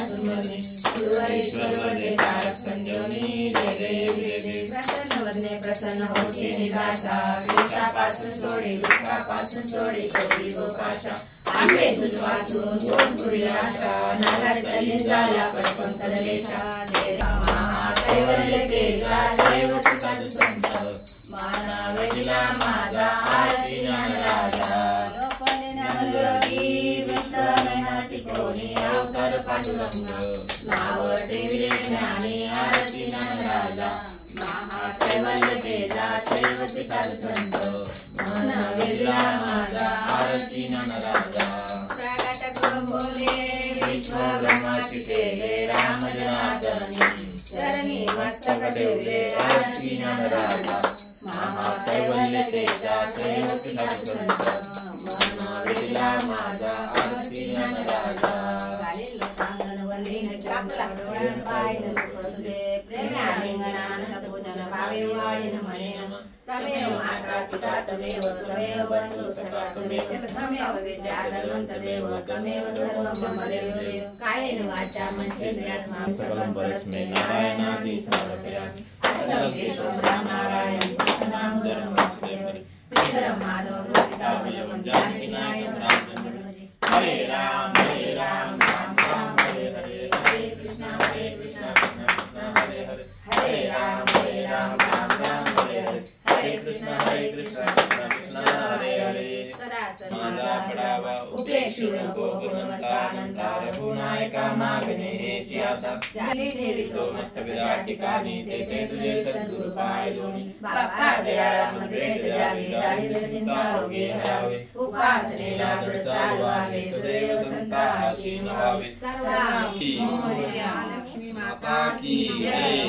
सुमने ईश्वर वंदे तारक संजीवनी जय जय जय जय प्रसन्न वदने प्रसन्न होशी निराशा क्लेशापासून सोडी दुःखापासून सोडी कोटी गोपाशा आंबे तुझ वाचून कोण पुरी आशा नागात कली झाला परपंक देशा जय महादैवल्य केला दैवत साधू संत माना वेदिला माझा आरती ज्ञान राजा लोपने ज्ञानयोगी कोणी अवतार पांडुरंग नाव ठेविले ज्ञानी आरती ज्ञान राजा महाकैवल्य तेजा दैवत साधू संत माना वेदिला माझा आरती ज्ञान राजा प्रगट करून बोले विश्व ब्रह्माची केले राम जनार्दनी चरणी मस्तक ठेवले आरती ज्ञान राजा महाकैवल्य तेजा दैवत साधू संत माना वेदिला माझा आरती ज्ञान राजा गाली लोकांगण वंदीन चाकला डोळ्यान पायन पदुरे प्रेमालिंगनान पूजन भावे वाळीन म्हणेन तमेव माता पिता तमेव त्वमेव बंधु सखा तमेव विद्या धर्मंत देव तमेव सर्व मम देव कायेन वाचा मनसेंद्रियात्मा सकलं परस्मै नारायणादि समर्पयामि अच्युतं केशवं नारायण दामोदरं वासुदेवं श्रीधरं माधवं सीताफलं जानकी नायकं रामचंद्रं हरे राम राम राम हरे हरे हरे कृष्णा कृष्णा कृष्णा हरे हरे हरे राम राम राम हरे हरे हरे कृष्णा कृष्णा कृष्णा हरे हरे माझा पडावा उपेक्षु नको गुणवंता रघुनायका मागणे हेची आता देवी तो मस्तक या ठिकाणी तेथे तुझे सद्गुरु पाय दोन्ही बाप्पा दयाळा मध्ये द्यावी दारिद्र्य चिंता रोगे हरावे उपासनेला दृढ चालवावे सुदैव संताशी नवावे सर्वांगी मोरया लक्ष्मी माता की जय।